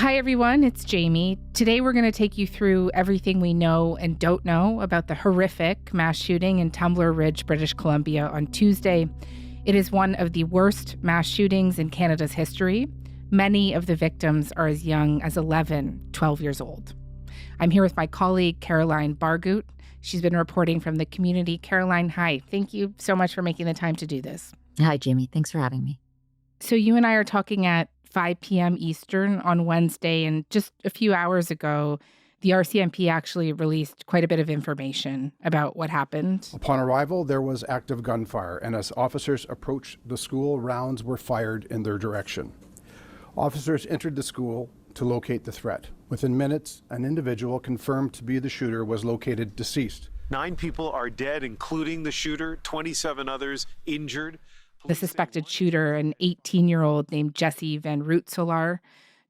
Hi, everyone. It's Jamie. Today, we're going to take you through everything we know and don't know about the horrific mass shooting in Tumbler Ridge, British Columbia on Tuesday. It is one of the worst mass shootings in Canada's history. Many of the victims are as young as 11, 12 years old. I'm here with my colleague, Caroline Barghout. She's been reporting from the community. Caroline, hi. Thank you so much for making the time to do this. Hi, Jamie. Thanks for having me. So you and I are talking at 5 p.m. Eastern on Wednesday, and just a few hours ago, the RCMP actually released quite a bit of information about what happened. Upon arrival, there was active gunfire, and as officers approached the school, rounds were fired in their direction. Officers entered the school to locate the threat. Within minutes, an individual confirmed to be the shooter was located deceased. 9 people are dead, including the shooter, 27 others injured. The suspected shooter, an 18-year-old named Jesse Van Rootselaar,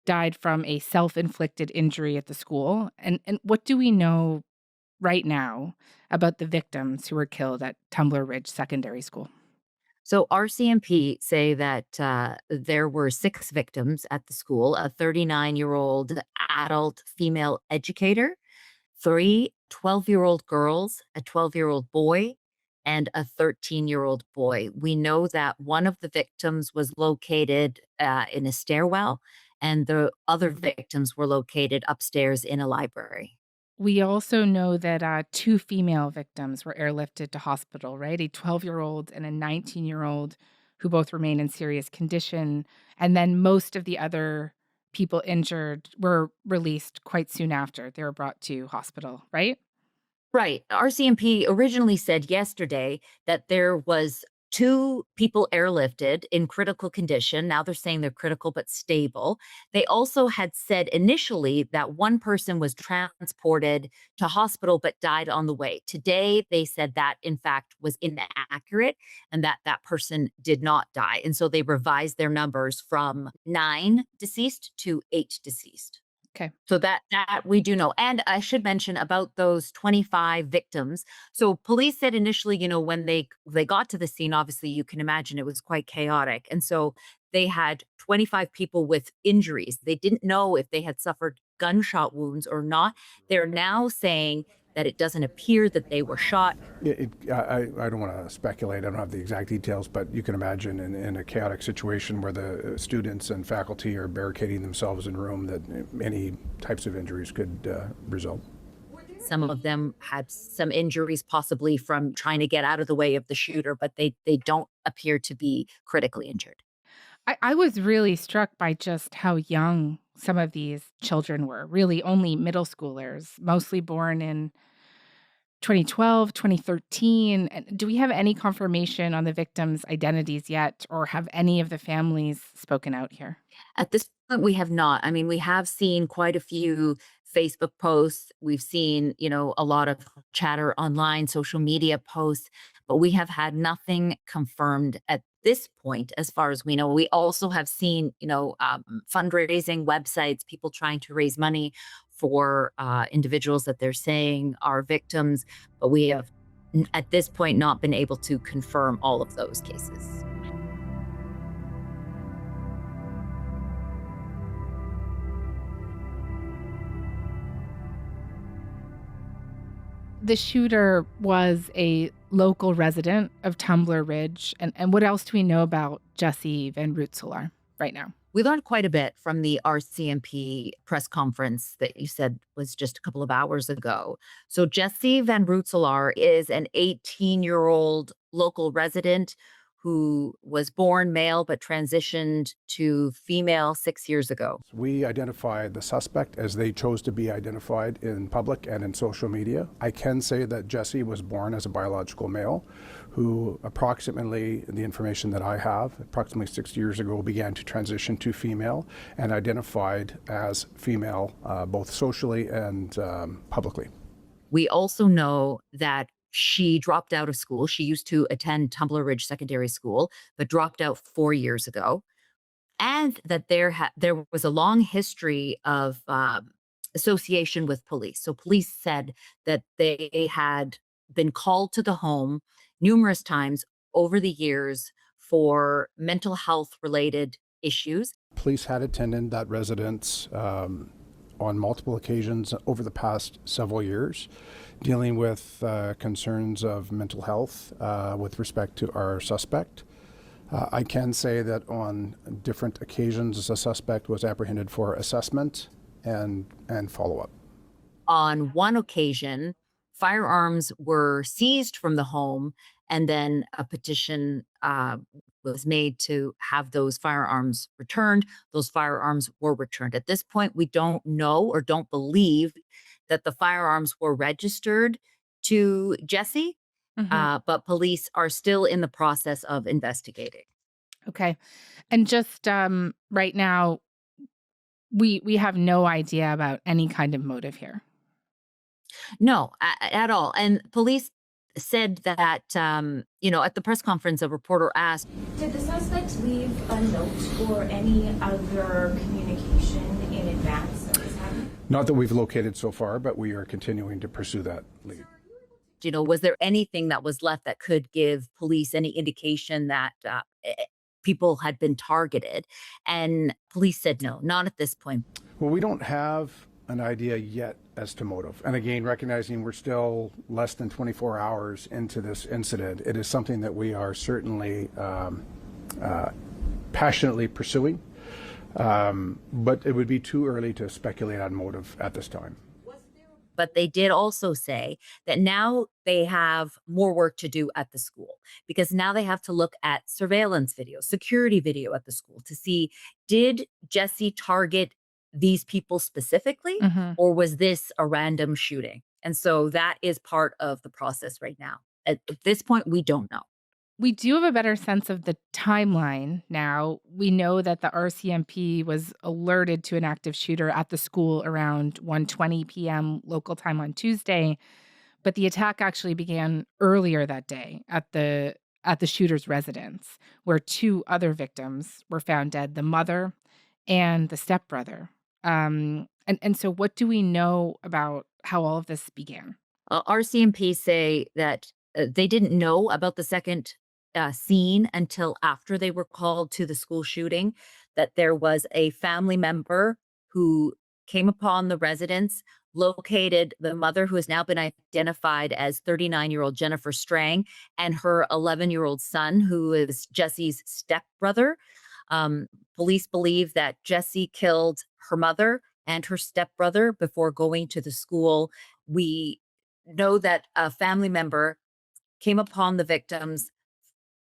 died from a self-inflicted injury at the school. And what do we know right now about the victims who were killed at Tumbler Ridge Secondary School? So RCMP say that there were 6 victims at the school, a 39-year-old adult female educator, 3 12-year-old girls, a 12-year-old boy, and a 13-year-old boy. We know that one of the victims was located in a stairwell, and the other victims were located upstairs in a library. We also know that 2 female victims were airlifted to hospital, right? A 12-year-old and a 19-year-old who both remain in serious condition. And then most of the other people injured were released quite soon after. They were brought to hospital, right? Right. RCMP originally said yesterday that there was 2 people airlifted in critical condition. Now they're saying they're critical but stable. They also had said initially that one person was transported to hospital but died on the way. Today, they said that, in fact, was inaccurate and that that person did not die. And so they revised their numbers from 9 deceased to 8 deceased. Okay. So that we do know. And I should mention about those 25 victims. So police said initially, when they got to the scene, obviously you can imagine it was quite chaotic. And so they had 25 people with injuries. They didn't know if they had suffered gunshot wounds or not. They're now saying that it doesn't appear that they were shot. I don't want to speculate. I don't have the exact details, but you can imagine in a chaotic situation where the students and faculty are barricading themselves in a room that any types of injuries could result. Some of them had some injuries possibly from trying to get out of the way of the shooter, but they don't appear to be critically injured. I was really struck by just how young some of these children were, really only middle schoolers, mostly born in 2012, 2013. And do we have any confirmation on the victims' identities yet, or have any of the families spoken out here? At this point, we have not. I mean, we have seen quite a few Facebook posts. We've seen, a lot of chatter online, social media posts, but we have had nothing confirmed at this point, as far as we know. We also have seen, fundraising websites, people trying to raise money for individuals that they're saying are victims, but we have, at this point, not been able to confirm all of those cases. The shooter was a local resident of Tumbler Ridge. And what else do we know about Jesse Van Rootselaar right now? We learned quite a bit from the RCMP press conference that you said was just a couple of hours ago. So Jesse Van Rootselaar is an 18-year-old local resident who was born male but transitioned to female 6 years ago. We identified the suspect as they chose to be identified in public and in social media. I can say that Jesse was born as a biological male who approximately, the information that I have, approximately 6 years ago began to transition to female and identified as female both socially and publicly. We also know that she dropped out of school. She used to attend Tumbler Ridge Secondary School, but dropped out 4 years ago. And that there was a long history of association with police. So police said that they had been called to the home numerous times over the years for mental health related issues. police had attended that residence on multiple occasions over the past several years, dealing with concerns of mental health with respect to our suspect. I can say that on different occasions, the suspect was apprehended for assessment and follow-up. On one occasion, firearms were seized from the home, and then a petition was made to have those firearms returned. Those firearms were returned. At this point, we don't know or don't believe that the firearms were registered to Jesse, but police are still in the process of investigating. Okay. And just right now, we have no idea about any kind of motive here. No, at all. And police said that, at the press conference, a reporter asked, did the suspect leave a note or any other communication in advance of this happening? Not that we've located so far, but we are continuing to pursue that lead. Was there anything that was left that could give police any indication that people had been targeted? And police said no, not at this point. Well, we don't have an idea yet as to motive. And again, recognizing we're still less than 24 hours into this incident, it is something that we are certainly passionately pursuing. But it would be too early to speculate on motive at this time. But they did also say that now they have more work to do at the school, because now they have to look at surveillance video, security video at the school to see, did Jesse target these people specifically, or was this a random shooting? And so that is part of the process right now. At this point, we don't know. We do have a better sense of the timeline now. We know that the RCMP was alerted to an active shooter at the school around 1:20 p.m. local time on Tuesday, but the attack actually began earlier that day at the shooter's residence, where two other victims were found dead, the mother and the stepbrother. And so what do we know about how all of this began? RCMP say that they didn't know about the second scene until after they were called to the school shooting, that there was a family member who came upon the residence, located the mother, who has now been identified as 39-year-old Jennifer Strang, and her 11-year-old son, who is Jesse's stepbrother. Police believe that Jesse killed her mother and her stepbrother before going to the school. We know that a family member came upon the victims,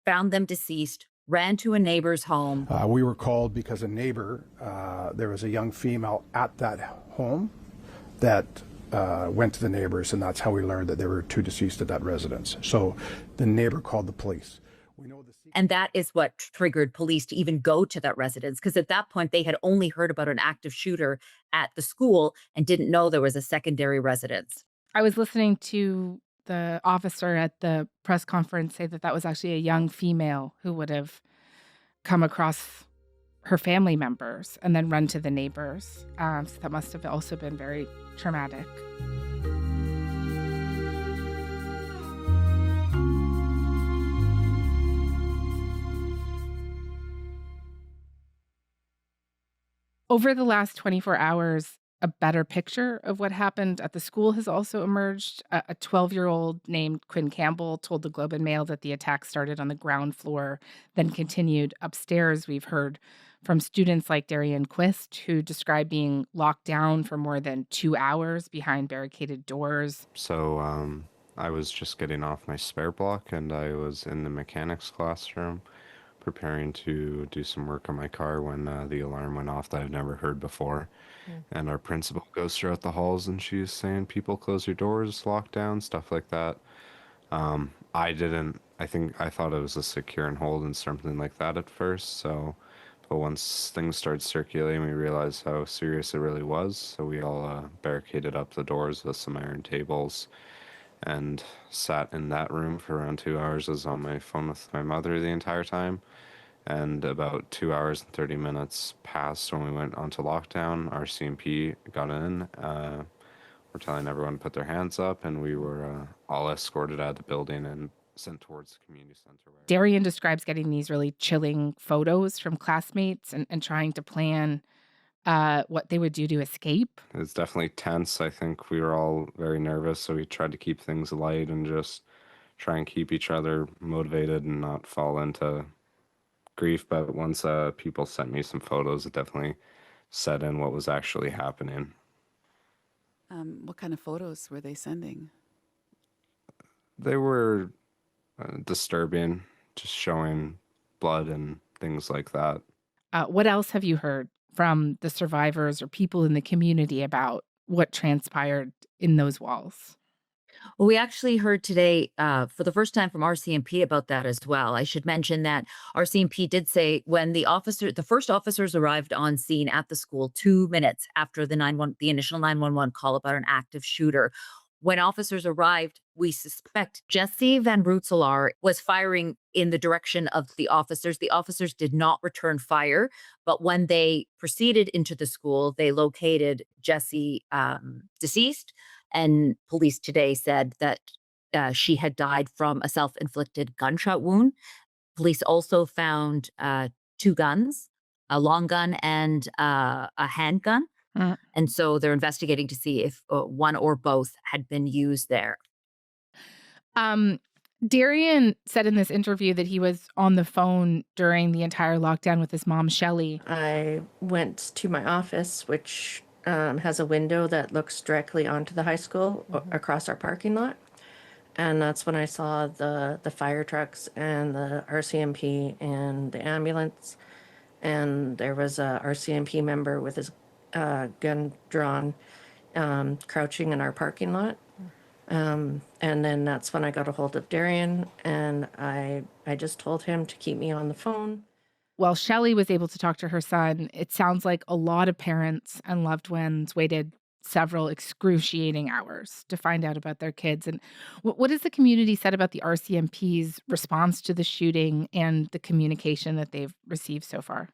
found them deceased, ran to a neighbor's home. We were called because a neighbor, there was a young female at that home that went to the neighbors, and that's how we learned that there were two deceased at that residence. So the neighbor called the police. And that is what triggered police to even go to that residence, because at that point they had only heard about an active shooter at the school and didn't know there was a secondary residence. I was listening to the officer at the press conference say that was actually a young female who would have come across her family members and then run to the neighbors. So that must have also been very traumatic. Over the last 24 hours, a better picture of what happened at the school has also emerged. A 12-year-old named Quinn Campbell told the Globe and Mail that the attack started on the ground floor, then continued upstairs. We've heard from students like Darian Quist, who described being locked down for more than 2 hours behind barricaded doors. So I was just getting off my spare block, and I was in the mechanics classroom preparing to do some work on my car when the alarm went off that I've never heard before. And our principal goes throughout the halls and she's saying, people close your doors, lock down, stuff like that. I thought it was a secure and hold and something like that at first. But once things started circulating, we realized how serious it really was. So we all barricaded up the doors with some iron tables and sat in that room for around 2 hours. I was on my phone with my mother the entire time. And about 2 hours and 30 minutes passed when we went onto lockdown. Our CMP got in. We're telling everyone to put their hands up, and we were all escorted out of the building and sent towards the community center. Darian describes getting these really chilling photos from classmates and trying to plan what they would do to escape. It's definitely tense. I think we were all very nervous, so we tried to keep things light and just try and keep each other motivated and not fall into grief. But once people sent me some photos, it definitely set in what was actually happening. What kind of photos were they sending? They were disturbing, just showing blood and things like that. What else have you heard from the survivors or people in the community about what transpired in those walls? Well, we actually heard today for the first time from RCMP about that as well. I should mention that RCMP did say when the first officers arrived on scene at the school 2 minutes after the initial 911 call about an active shooter. When officers arrived, we suspect Jesse Van Rootselaar was firing in the direction of the officers. The officers did not return fire, but when they proceeded into the school, they located Jesse deceased. And police today said that she had died from a self-inflicted gunshot wound. Police also found 2 guns, a long gun and a handgun. And so they're investigating to see if one or both had been used there. Darian said in this interview that he was on the phone during the entire lockdown with his mom, Shelley. I went to my office, which has a window that looks directly onto the high school across our parking lot. And that's when I saw the fire trucks and the RCMP and the ambulance. And there was a RCMP member with his gun drawn, crouching in our parking lot. And then that's when I got a hold of Darian, and I just told him to keep me on the phone. While Shelley was able to talk to her son, it sounds like a lot of parents and loved ones waited several excruciating hours to find out about their kids. And what has the community said about the RCMP's response to the shooting and the communication that they've received so far?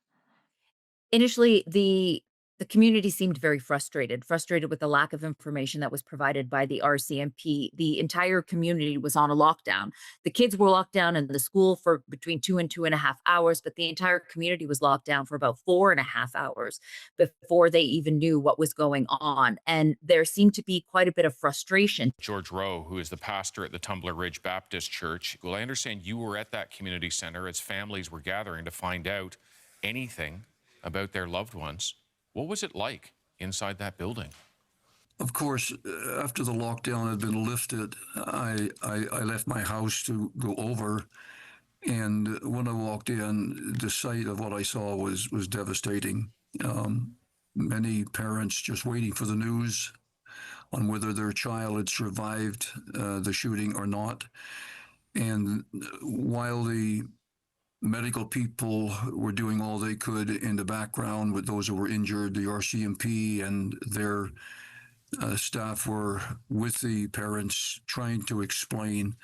Initially, the community seemed very frustrated with the lack of information that was provided by the RCMP. The entire community was on a lockdown. The kids were locked down in the school for between 2 and 2.5 hours, but the entire community was locked down for about 4.5 hours before they even knew what was going on. And there seemed to be quite a bit of frustration. George Rowe, who is the pastor at the Tumbler Ridge Baptist Church. Well, I understand you were at that community center as families were gathering to find out anything about their loved ones. What was it like inside that building? Of course, after the lockdown had been lifted, I left my house to go over. And when I walked in, the sight of what I saw was devastating. Many parents just waiting for the news on whether their child had survived the shooting or not. And while the medical people were doing all they could in the background with those who were injured, the RCMP and their staff were with the parents trying to explain,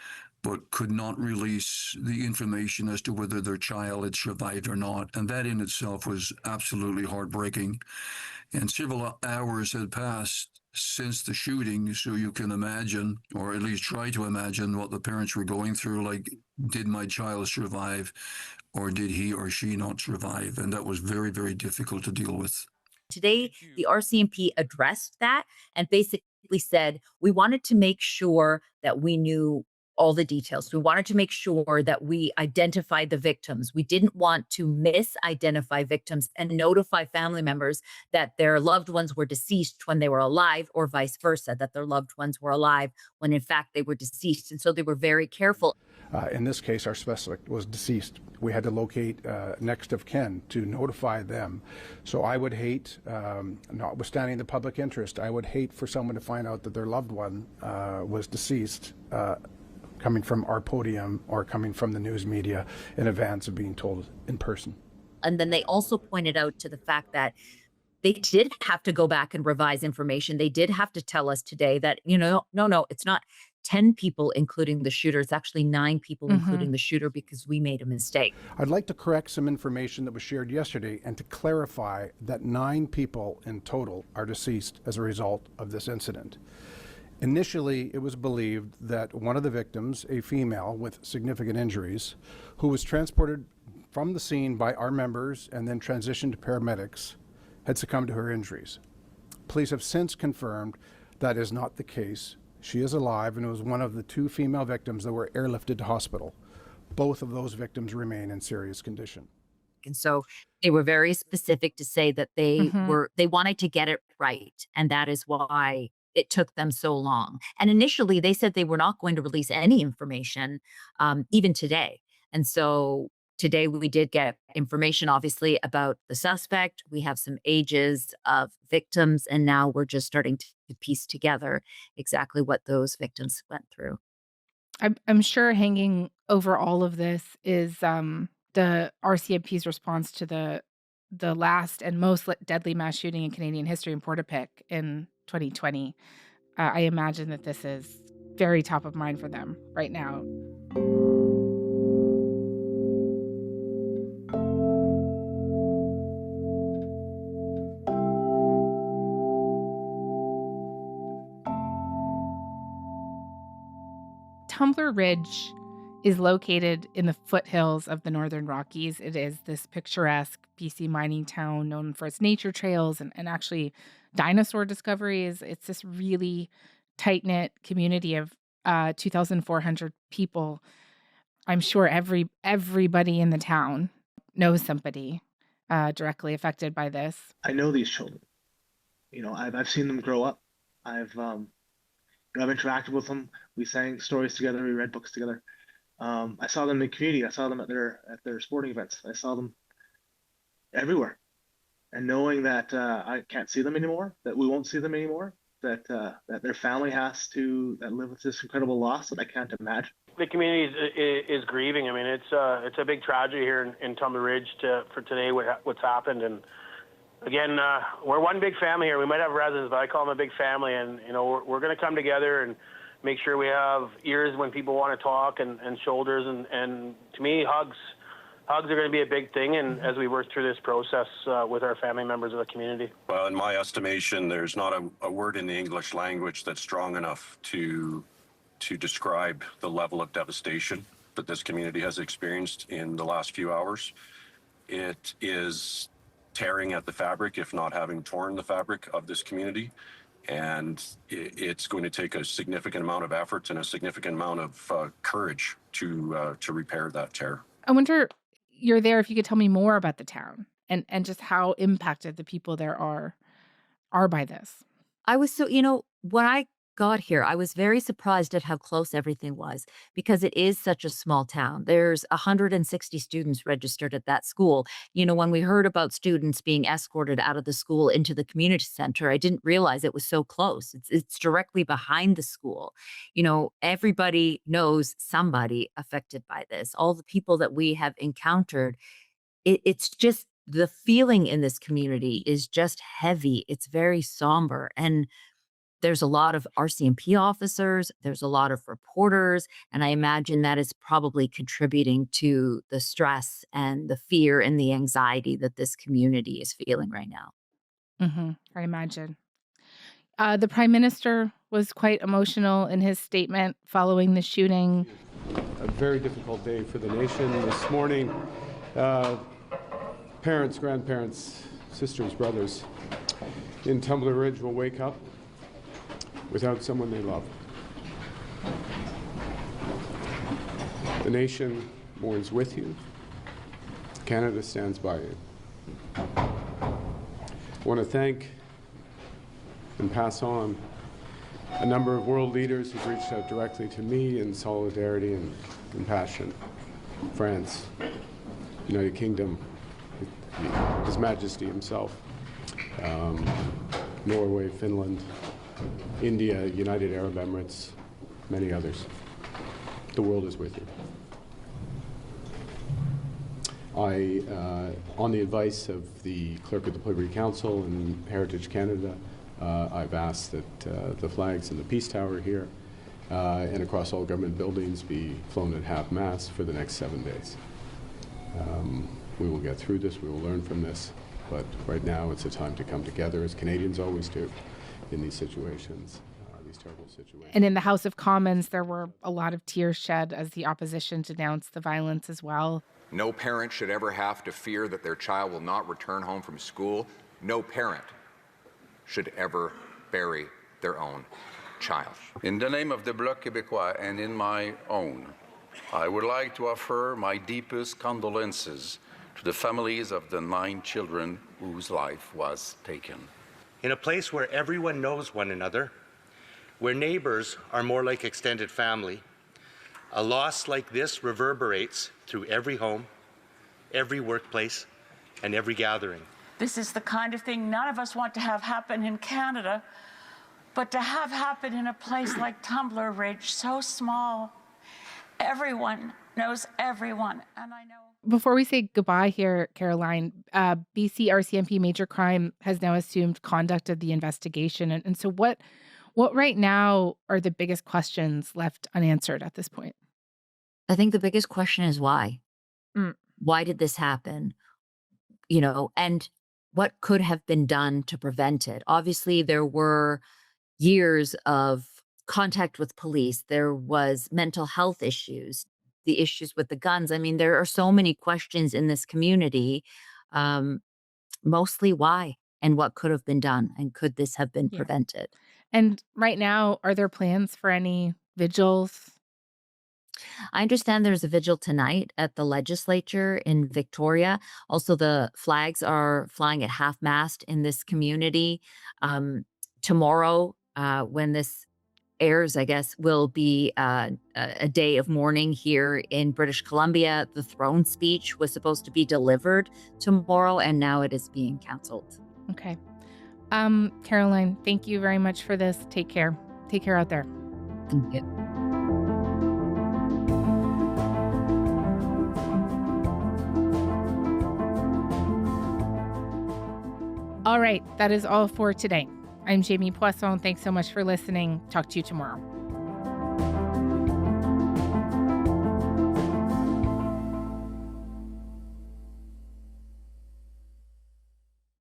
but could not release the information as to whether their child had survived or not. And that in itself was absolutely heartbreaking. And several hours had passed since the shooting, so you can imagine, or at least try to imagine, what the parents were going through. Like, did my child survive, or did he or she not survive? And that was very, very difficult to deal with. Today, the RCMP addressed that and basically said, we wanted to make sure that we knew all the details. We wanted to make sure that we identified the victims. We didn't want to misidentify victims and notify family members that their loved ones were deceased when they were alive, or vice versa, that their loved ones were alive when in fact they were deceased. And so they were very careful. In this case, our suspect was deceased. We had to locate next of kin to notify them. So I would hate, notwithstanding the public interest, I would hate for someone to find out that their loved one was deceased, coming from our podium or coming from the news media in advance of being told in person. And then they also pointed out to the fact that they did have to go back and revise information. They did have to tell us today that, no, it's not 10 people, including the shooter. It's actually 9 people, including the shooter, because we made a mistake. I'd like to correct some information that was shared yesterday and to clarify that 9 people in total are deceased as a result of this incident. Initially, it was believed that one of the victims, a female with significant injuries, who was transported from the scene by our members and then transitioned to paramedics, had succumbed to her injuries. Police have since confirmed that is not the case. She is alive and was one of the 2 female victims that were airlifted to hospital. Both of those victims remain in serious condition. And so they were very specific to say that they wanted to get it right. And that is why it took them so long. And initially they said they were not going to release any information, even today. And so today we did get information, obviously, about the suspect. We have some ages of victims, and now we're just starting to piece together exactly what those victims went through. I'm sure hanging over all of this is the RCMP's response to the last and most deadly mass shooting in Canadian history in Portapique in 2020. I imagine that this is very top of mind for them right now. Tumbler Ridge is located in the foothills of the Northern Rockies. It is this picturesque BC mining town known for its nature trails and actually dinosaur discoveries. It's this really tight-knit community of 2,400 people. I'm sure everybody in the town knows somebody directly affected by this. I know these children. I've seen them grow up. I've interacted with them. We sang stories together. We read books together. I saw them in the community. I saw them at their sporting events. I saw them everywhere. And knowing that I can't see them anymore, that we won't see them anymore, that their family has to live with this incredible loss that I can't imagine. The community is grieving. I mean, it's a big tragedy here in Tumbler Ridge for today. What's happened, and again, we're one big family here. We might have residents, but I call them a big family, and we're going to come together and make sure we have ears when people want to talk and shoulders, and to me, hugs are going to be a big thing, and as we work through this process with our family members of the community. Well, in my estimation, there's not a word in the English language that's strong enough to describe the level of devastation that this community has experienced in the last few hours. It is tearing at the fabric, if not having torn the fabric of this community. And it's going to take a significant amount of effort and a significant amount of courage to repair that tear. I wonder, you're there, if you could tell me more about the town and just how impacted the people there are by this. I was when I got here, I was very surprised at how close everything was, because it is such a small town. There's 160 students registered at that school. When we heard about students being escorted out of the school into the community center, I didn't realize it was so close. It's directly behind the school. Everybody knows somebody affected by this. All the people that we have encountered, it's just, the feeling in this community is just heavy. It's very somber. And there's a lot of RCMP officers, there's a lot of reporters, and I imagine that is probably contributing to the stress and the fear and the anxiety that this community is feeling right now. I imagine. The Prime Minister was quite emotional in his statement following the shooting. A very difficult day for the nation this morning. Parents, grandparents, sisters, brothers in Tumbler Ridge will wake up without someone they love. The nation mourns with you. Canada stands by you. I want to thank and pass on a number of world leaders who've reached out directly to me in solidarity and compassion. France, United Kingdom, His Majesty himself, Norway, Finland, India, United Arab Emirates, many others. The world is with you. On the advice of the Clerk of the Privy Council and Heritage Canada, I've asked that the flags in the Peace Tower here and across all government buildings be flown at half-mast for the next 7 days. We will get through this, we will learn from this, but right now it's a time to come together, as Canadians always do in these situations. these terrible situations. And in the House of Commons, there were a lot of tears shed as the opposition denounced the violence as well. No parent should ever have to fear that their child will not return home from school. No parent should ever bury their own child. In the name of the Bloc Québécois and in my own, I would like to offer my deepest condolences to the families of the 9 children whose life was taken. In a place where everyone knows one another, where neighbors are more like extended family, a loss like this reverberates through every home, every workplace, and every gathering. This is the kind of thing none of us want to have happen in Canada, but to have happen in a place like Tumbler Ridge, so small. Everyone knows everyone, and I know. Before we say goodbye here, Caroline, BC RCMP Major Crime has now assumed conduct of the investigation. And so what right now are the biggest questions left unanswered at this point? I think the biggest question is why? Mm. Why did this happen? And what could have been done to prevent it? Obviously, there were years of contact with police. There was mental health issues, the issues with the guns. I mean, there are so many questions in this community. Mostly why and what could have been done, and could this have been prevented? And right now, are there plans for any vigils? I understand there's a vigil tonight at the legislature in Victoria. Also, the flags are flying at half-mast in this community. Tomorrow, when this airs, I guess, will be a day of mourning here in British Columbia. The throne speech was supposed to be delivered tomorrow, and now it is being canceled. Okay. Caroline, thank you very much for this. Take care. Take care out there. Thank you. All right. That is all for today. I'm Jamie Poisson. Thanks so much for listening. Talk to you tomorrow.